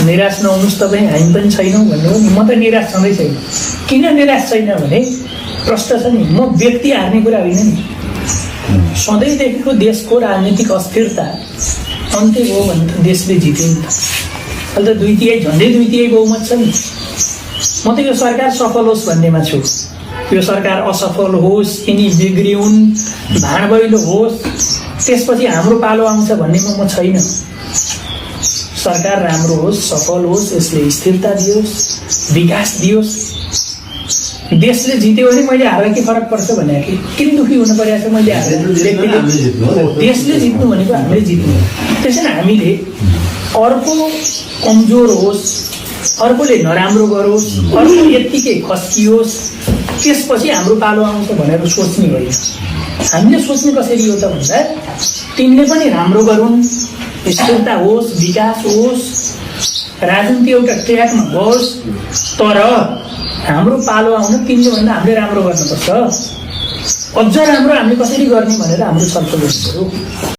निराश नहुनुहोस् तपाईँ, हामी पनि छैनौँ भन्नु हो नि। म त निराश छँदै छैन। किन निराश छैन भने प्रश्न छ नि, म व्यक्ति हार्ने कुरा होइन नि। सधैँदेखिको देशको राजनीतिक अस्थिरता अन्त्य भयो भने त देशले जित्यो नि त। अहिले त झन्डै 2/3 बहुमत छ नि। म त यो सरकार सफल होस् भन्नेमा छु। यो सरकार असफल होस्, यिनी बिग्रिउन्, भाँडबैलो होस्, त्यसपछि हाम्रो पालो आउँछ भन्नेमा म छैन। सरकार राम्रो होस्, सफल होस्, यसले स्थिरता दियोस्, विकास दियोस्। देशले जित्यो भने मैले हार्दा के फरक पर्छ भने किन दुखी हुनु परिरहेको छ? मैले देशले जित्नु भनेको हामीले जित्नु। त्यसैले हामीले अर्को कमजोर होस्, अर्कोले नराम्रो गरोस्, अर्को यत्तिकै खस्कियोस्, त्यसपछि हाम्रो पालो आउँछ भनेर सोच्ने होइन। हामीले सोच्ने कसरी हो त भन्दा तिनले पनि राम्रो गरून्, स्थिरता होस्, विकास होस्, राजनीति एउटा ट्र्याकमा होस्, तर हाम्रो पालो आउन तिनले भन्दा हामीले राम्रो गर्नुपर्छ। अझ राम्रो हामीले कसरी गर्ने भनेर हाम्रो छलफल गर्नु पर्यो।